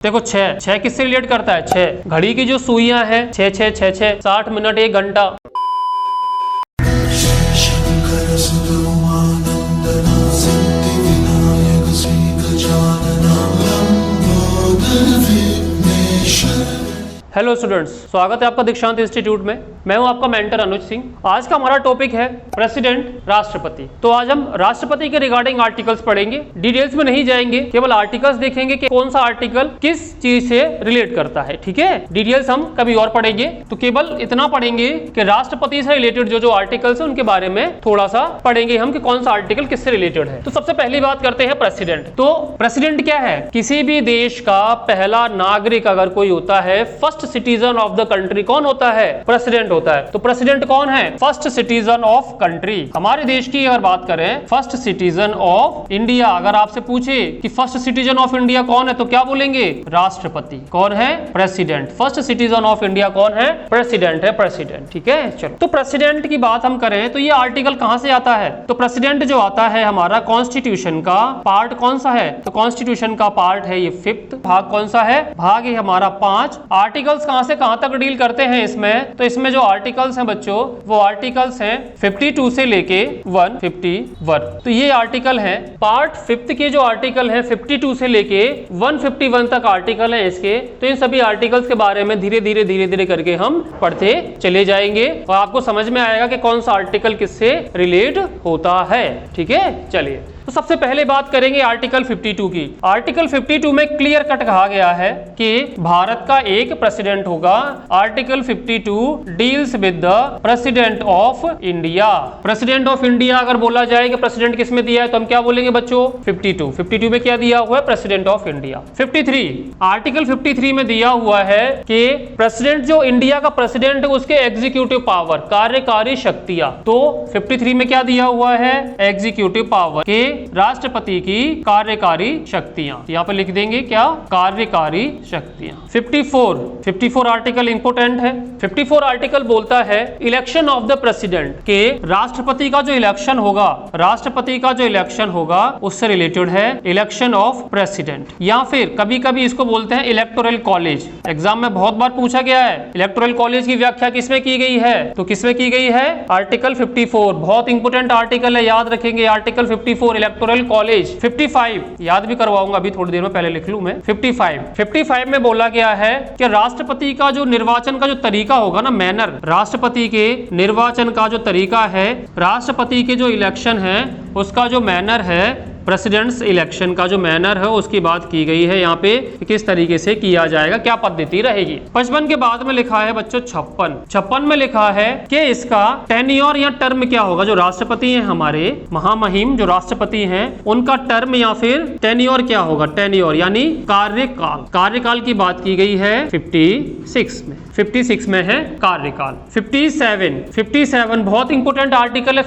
देखो 6 किससे रिलेट करता है? 6 घड़ी की जो सुइयां हैं 6 6 6 6 60 मिनट 1 घंटा। हेलो स्टूडेंट्स, स्वागत है आपका दीक्षांत इंस्टीट्यूट में। मैं हूं आपका मेंटर अनुज सिंह। आज का हमारा टॉपिक है प्रेसिडेंट, राष्ट्रपति। तो आज हम राष्ट्रपति के रिगार्डिंग आर्टिकल्स पढ़ेंगे, डिटेल्स में नहीं जाएंगे, केवल आर्टिकल्स देखेंगे कि कौन सा आर्टिकल किस चीज से रिलेट करता है। ठीक है, डिटेल्स हम कभी और पढ़ेंगे। तो केवल इतना पढ़ेंगे कि राष्ट्रपति से रिलेटेड जो आर्टिकल्स है उनके बारे में थोड़ा सा पढ़ेंगे हम कि कौन सा आर्टिकल किससे रिलेटेड है। तो सबसे पहली बात करते हैं प्रेसिडेंट। तो प्रेसिडेंट क्या है? किसी भी देश का पहला नागरिक अगर कोई होता है, first citizen of the country कौन होता है? प्रेसिडेंट होता है। तो प्रेसिडेंट कौन है? First citizen of country. हमारे देश की अगर बात करें, फर्स्ट सिटीजन ऑफ इंडिया। अगर आपसे पूछे कि फर्स्ट सिटीजन ऑफ इंडिया कौन है तो क्या बोलेंगे? राष्ट्रपति। कौन है? President. First citizen of India कौन है? प्रेसिडेंट है, प्रेसिडेंट। ठीक है, चलो। तो प्रेसिडेंट की बात हम करें तो ये आर्टिकल कहां से आता है? तो प्रेसिडेंट जो आता है हमारा कॉन्स्टिट्यूशन का पार्ट कौन सा है? तो कॉन्स्टिट्यूशन का पार्ट है ये 5th भाग। कौन सा है? भाग है हमारा 5। आर्टिकल्स कहां से कहां तक डील करते हैं इसमें? तो इसमें जो आर्टिकल्स हैं बच्चों, वो आर्टिकल्स हैं 52 से लेके 151। तो ये आर्टिकल हैं पार्ट 5th के। जो आर्टिकल हैं 52 से लेके 151 तक आर्टिकल हैं इसके। तो इन सभी आर्टिकल्स के बारे में धीरे धीरे करके हम पढ़ते चले जाएंगे और आपको समझ में आएगा कि कौन सा आर्टिकल किससे रिलेट होता है। ठीक है, चलिए। तो सबसे पहले बात करेंगे आर्टिकल 52 की। आर्टिकल 52 में क्लियर कट कहा गया है कि भारत का एक प्रेसिडेंट होगा। Article 52 deals with the president of India. President of India अगर बोला जाए कि प्रेसिडेंट किस में दिया है तो हम क्या बोलेंगे बच्चों? 52 में क्या दिया हुआ है? President of India. 53 आर्टिकल 53 में दिया हुआ है कि प्रेसिडेंट जो इंडिया का प्रेसिडेंट है उसके एग्जीक्यूटिव पावर, कार्यकारी शक्तियां। तो 53 में क्या दिया हुआ है? एग्जीक्यूटिव पावर के राष्ट्रपति की कार्यकारी शक्तियां। यहाँ पे लिख देंगे क्या? कार्यकारी शक्तियां। 54 आर्टिकल इंपोर्टेंट है। 54 आर्टिकल बोलता है इलेक्शन ऑफ द प्रेसिडेंट के राष्ट्रपति का जो इलेक्शन होगा, राष्ट्रपति का जो इलेक्शन होगा उससे रिलेटेड है इलेक्शन ऑफ प्रेसिडेंट। या फिर कभी कभी इसको बोलते हैं इलेक्टोरल कॉलेज। एग्जाम में बहुत बार पूछा गया है इलेक्टोरल कॉलेज की व्याख्या किसमें की गई है? तो किसमें की गई है? आर्टिकल 54। बहुत इंपोर्टेंट आर्टिकल है, याद रखेंगे। Article 54 electoral college. 55 याद भी करवाऊंगा अभी थोड़ी देर में, पहले लिख लूं मैं। 55 में बोला गया है कि राष्ट्रपति का जो निर्वाचन का जो तरीका होगा ना, मैनर, राष्ट्रपति के निर्वाचन का जो तरीका है, राष्ट्रपति के जो इलेक्शन है उसका जो मैनर है, प्रेसिडेंट्स इलेक्शन का जो मैनर है उसकी बात की गई है यहाँ पे, किस तरीके से किया जाएगा, क्या पद्धति रहेगी। 55 के बाद में लिखा है बच्चों 56 में लिखा है कि इसका टेन्योर या टर्म क्या होगा। जो राष्ट्रपति हैं हमारे महामहिम जो राष्ट्रपति हैं उनका टर्म या फिर टेन्योर क्या होगा? टेन्योर यानी कार्यकाल। कार्यकाल की बात की गई है 56 में है कार्यकाल। 57 बहुत इंपोर्टेंट आर्टिकल है।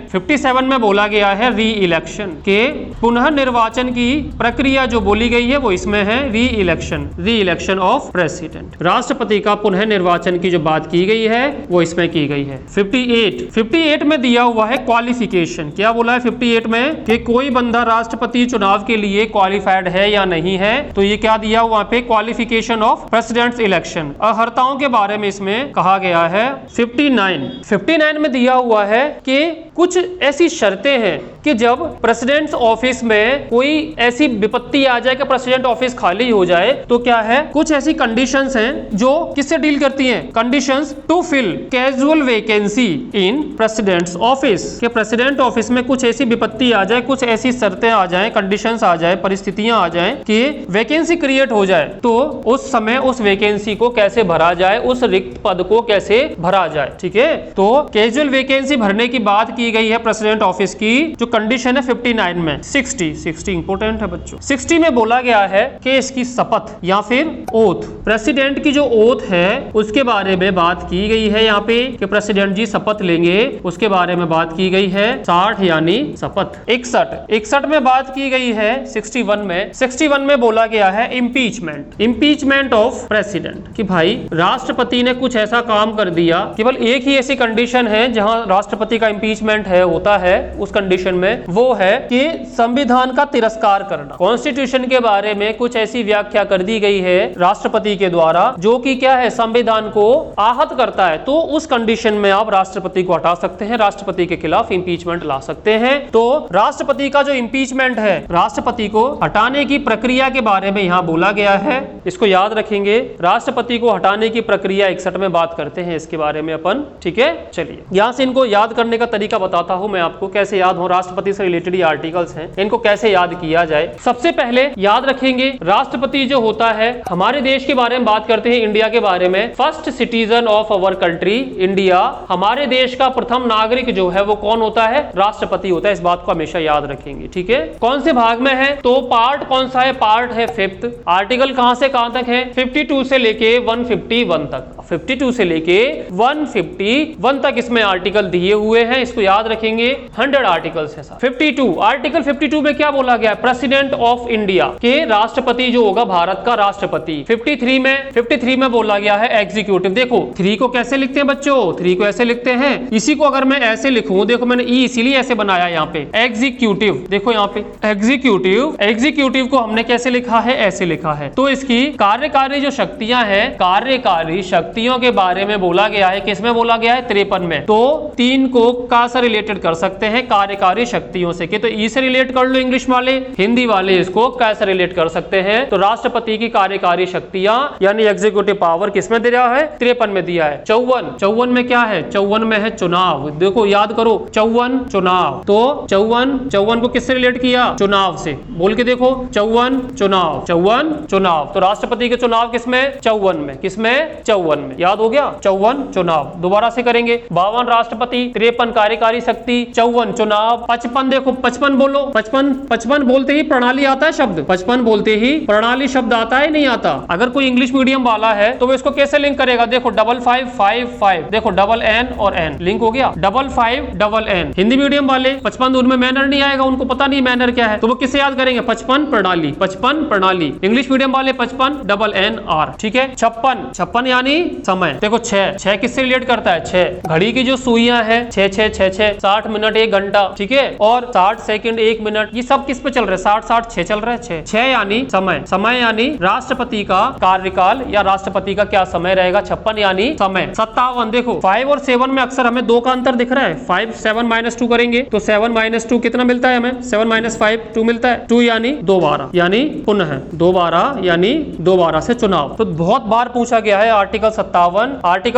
57 में बोला गया है री इलेक्शन के पुनः निर्वाचन की प्रक्रिया जो बोली गई है वो इसमें है री इलेक्शन ऑफ प्रेसिडेंट। राष्ट्रपति का पुनः निर्वाचन की जो बात की गई है वो इसमें की गई है। 58 में दिया हुआ है क्वालिफिकेशन। क्या बोला है 58 में? कि कोई बंदा राष्ट्रपति चुनाव के लिए क्वालिफाइड है या नहीं है। तो ये क्या दिया हुआ पे? Qualification of presidents election. अर्हताओं के बारे में इसमें कहा गया है। 59 में दिया हुआ है कि कुछ ऐसी शर्तें हैं कि जब प्रेसिडेंट ऑफिस में कोई ऐसी विपत्ति आ जाए कि प्रेसिडेंट ऑफिस खाली हो जाए तो क्या है, कुछ ऐसी कंडीशंस हैं जो किससे डील करती हैं? Conditions to fill casual vacancy in President's office. के प्रेसिडेंट ऑफिस में कुछ ऐसी विपत्ति आ जाए, कुछ ऐसी शर्तें आ जाए, कंडीशंस आ जाए, परिस्थितियां आ जाए कि वैकेंसी क्रिएट हो जाए, तो उस समय उस वैकेंसी को कैसे भरा जाए, उस रिक्त पद को कैसे भरा जाए। ठीक है, तो कैजुअल वैकेंसी भरने की बात की गई है प्रेसिडेंट ऑफिस की। जो कंडीशन है 59 में 60 इंपोर्टेंट है बच्चों। 60 में बोला गया है कि इसकी शपथ या फिर ओथ, प्रेसिडेंट की जो ओथ है उसके बारे में बात की गई है यहाँ पे कि प्रेसिडेंट जी शपथ लेंगे, उसके बारे में बात की गई है। 60 यानी शपथ। 61 में बात की गई है। 61 में बोला गया है इम्पीचमेंट ऑफ प्रेसिडेंट, कि भाई राष्ट्रपति ने कुछ ऐसा काम कर दिया, केवल एक ही ऐसी कंडीशन है जहां राष्ट्रपति का इंपीचमेंट है होता है, उस कंडीशन में वो है कि संविधान का तिरस्कार करना। कॉन्स्टिट्यूशन के बारे में कुछ ऐसी व्याख्या कर दी गई है राष्ट्रपति के द्वारा जो कि क्या है, संविधान को आहत करता है, तो उस कंडीशन में आप राष्ट्रपति को हटा सकते हैं, राष्ट्रपति के खिलाफ इंपीचमेंट ला सकते हैं। तो राष्ट्रपति का जो इंपीचमेंट है, राष्ट्रपति को हटाने की प्रक्रिया के बारे में यहां बोला गया है, इसको याद रखेंगे। राष्ट्रपति को हटाने की प्रक्रिया 61 में बात करते हैं इसके बारे में अपन, ठीक है। चलिए यहां से इनको याद करने का तरीका बताता हूं मैं आपको, कैसे याद हो। राष्ट्रपति से रिलेटेड आर्टिकल्स हैं, इनको कैसे याद किया जाए। सबसे पहले याद रखेंगे, राष्ट्रपति जो होता है, हमारे देश के बारे में बात करते हैं, इंडिया के बारे में। First citizen of our country India, हमारे देश का प्रथम नागरिक जो है वो कौन होता है, राष्ट्रपति होता है। इस बात को हमेशा याद रखेंगे, ठीक है। कौन से भाग में है, तो पार्ट कौन सा है, पार्ट है 5th। आर्टिकल कहां से कहां तक है, 52 से लेके 151 तक, 52 से लेके 151 तक इसमें आर्टिकल दिए हुए हैं, इसको याद रखेंगे। 100 आर्टिकल्स है सर। 52 आर्टिकल 52 में क्या बोला गया, प्रेसिडेंट ऑफ इंडिया के राष्ट्रपति जो होगा भारत का राष्ट्रपति। 53 में बोला गया है एग्जीक्यूटिव। देखो 3 को कैसे लिखते हैं बच्चों, 3 को ऐसे लिखते हैं। इसी को अगर मैं ऐसे लिखूं, देखो मैंने ई इसीलिए ऐसे बनाया यहाँ पे, एग्जीक्यूटिव। देखो यहाँ पे एग्जीक्यूटिव को हमने कैसे लिखा है, ऐसे लिखा है। तो इसकी कार्यकारी जो शक्तियां हैं, कार्यकारी शक्तियों के बारे में बोला गया है, किसमें बोला गया है, 53 में। तो 3 को का से रिलेटेड कर सकते हैं, कार्यकारी शक्तियों से। कि तो ई से रिलेट कर लो इंग्लिश वाले, हिंदी वाले इसको कैसे रिलेट कर सकते हैं। तो राष्ट्रपति की कार्यकारी शक्तियां यानी एग्जीक्यूटिव पावर किसमें दिया है, 53 में दिया है। 54 में क्या है, 54 में है चुनाव। देखो याद करो, 54 चुनाव। तो 54 को किससे रिलेट किया, चुनाव से। बोल के देखो, 54 चुनाव। तो राष्ट्रपति के चुनाव किसमें, 54 में। किसमें, 54 में। याद हो गया, 54 चुनाव। दोबारा से करेंगे, 52 राष्ट्रपति, 53 कार्यकारी शक्ति, 54 चुनाव। 55 देखो, 55 बोलो, 55 बोलते ही प्रणाली आता है शब्द, 55 बोलते ही प्रणाली शब्द आता है, नहीं आता। अगर कोई इंग्लिश मीडियम वाला है तो वो इसको कैसे लिंक करेगा, देखो 5555, देखो डबल एन और एन लिंक हो गया, 55 हिंदी मीडियम वाले 55 उनमें मैनर नहीं आएगा, उनको पता नहीं मैनर क्या है, तो वो किससे याद करेंगे, 55 प्रणाली। इंग्लिश मीडियम वाले 55 डबल एन आर, ठीक है। 56 यानी समय। देखो 6 किससे रिलेट करता है, 6 घड़ी की जो सुइयां है, 6 60 मिनट 1 घंटा, ठीक है। और 60 सेकंड 1 मिनट, ये सब किस पे चल रहे हैं, 60 6 चल रहा है। 6 यानी समय यानी राष्ट्रपति का कार्यकाल या राष्ट्रपति का क्या समय रहेगा, 56 यानी समय। 57 देखो 5 और 7 में अक्सर हमें 2 का अंतर दिख रहा है। 5 7 -2 करेंगे तो 7 - 2 कितना मिलता है हमें, 7 - 5 2 मिलता है। 2 यानी दोबारा, यानी पुनः दोबारा, यानी दोबारा से चुनाव। तो बहुत बार पूछा गया है आर्टिकल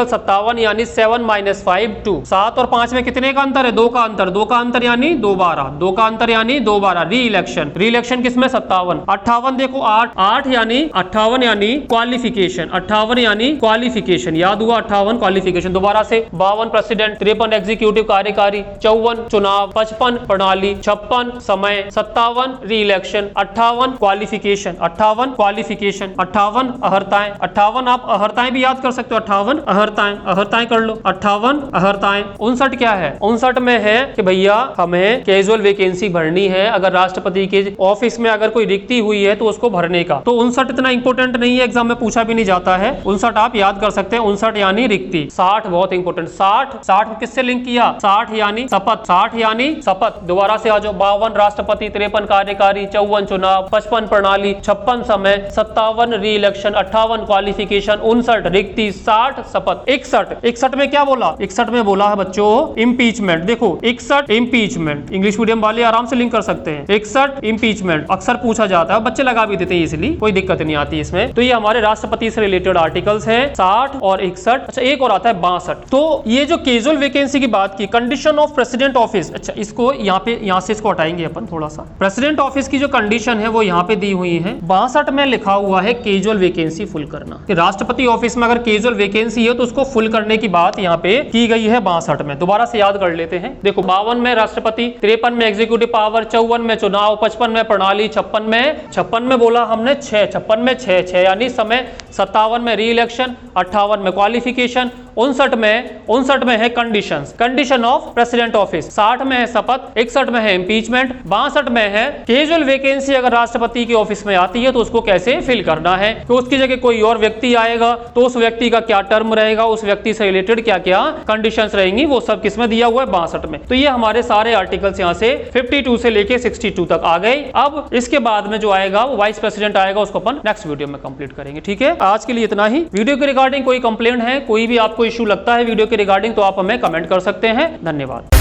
57 यानी 7 - 5 2। 7 और 5 में कितने का अंतर है, 2 का अंतर। 2 का अंतर यानी दोबारा, 2 का अंतर यानी दोबारा। री इलेक्शन किसमें, 57। 58 देखो 8 यानी 58 यानी क्वालिफिकेशन, 58 यानी क्वालिफिकेशन, याद हुआ 58 क्वालिफिकेशन। दोबारा से 52 प्रेसिडेंट, 53 एग्जीक्यूटिव कार्यकारी, 54 चुनाव, 55 प्रणाली, 56 समय, 57 री इलेक्शन, 58 क्वालिफिकेशन, 58 अहर्ताएं। 58 आप अहर्ताएं भी याद कर सकते हो, 58 अहर्ताएं कर लो, 58 अहर्ताएं। 59 क्या है, 59 में है कि भैया हमें कैजुअल वैकेंसी भरनी है, अगर राष्ट्रपति के ऑफिस में अगर कोई रिक्ति हुई है तो उसको भरने का। तो 59 इतना इंपॉर्टेंट नहीं है, एग्जाम में पूछा भी नहीं जाता है। 59 आप याद कर सकते हैं, 59 यानी रिक्ति। 60 बहुत इंपॉर्टेंट, 60 किससे लिंक किया, 60 यानी शपथ, 60 यानी शपथ। दोबारा से आ जाओ, 52 राष्ट्रपति, 53 कार्यकारी, 54 चुनाव, 55 प्रणाली, 56 समय, 57 री इलेक्शन, 58 क्वालिफिकेशन, 59 रिक्ति, 60 शपथ। 61 में क्या बोला, 61 में बोला है बच्चों इम्पीचमेंट। देखो 61 इम्पीचमेंट, इंग्लिश मीडियम वाले आराम से लिंक कर सकते हैं। 61 इम्पीचमेंट अक्सर पूछा जाता है, बच्चे लगा भी देते हैं, इसलिए कोई दिक्कत नहीं आती इसमें। तो ये हमारे राष्ट्रपति से रिलेटेड आर्टिकल्स हैं 60 और 61। अच्छा एक और आता है 62। तो ये जो कैजुअल वैकेंसी की बात की, कंडीशन ऑफ प्रेसिडेंट ऑफिस, अच्छा इसको यहाँ से इसको हटाएंगे अपन थोड़ा सा। प्रेसिडेंट ऑफिस की जो कंडीशन है वो यहाँ पे दी हुई है। 62 में लिखा हुआ है कैजुअल वैकेंसी फुल करना, कि राष्ट्रपति ऑफिस में अगर कैजुअल वैकेंसी है तो उसको फुल करने की बात यहाँ पे की गई है 62 में। दोबारा से याद कर लेते हैं, देखो 52 में राष्ट्रपति, 53 में एग्जीक्यूटिव पावर, 54 में चुनाव, 55 में प्रणाली, 56 में बोला हमने 6 यानी समय, 57 में री इलेक्शन, 58 में क्वालिफिकेशन, 59 में है conditions, condition of president office, 60 में है शपथ, 61 में है इम्पीचमेंट, 62 में है कैजुअल वैकेंसी अगर राष्ट्रपति के ऑफिस में आती है तो उसको कैसे फिल करना है, तो उसकी जगह कोई और व्यक्ति आएगा तो उस व्यक्ति का क्या टर्म रहेगा, उस व्यक्ति से रिलेटेड क्या क्या कंडीशंस रहेंगी, वो सब किसमें दिया हुआ है 62 में। तो ये हमारे सारे आर्टिकल्स यहाँ से 52 से लेके 62 तक आ गए। अब इसके बाद में जो आएगा वो वाइस प्रेसिडेंट आएगा, उसको अपन नेक्स्ट वीडियो में कंप्लीट करेंगे। ठीक है, आज के लिए इतना ही। वीडियो के रिगार्डिंग कोई कंप्लेंट है, कोई भी आपको इशू लगता है वीडियो के रिगार्डिंग, तो आप हमें कमेंट कर सकते हैं। धन्यवाद।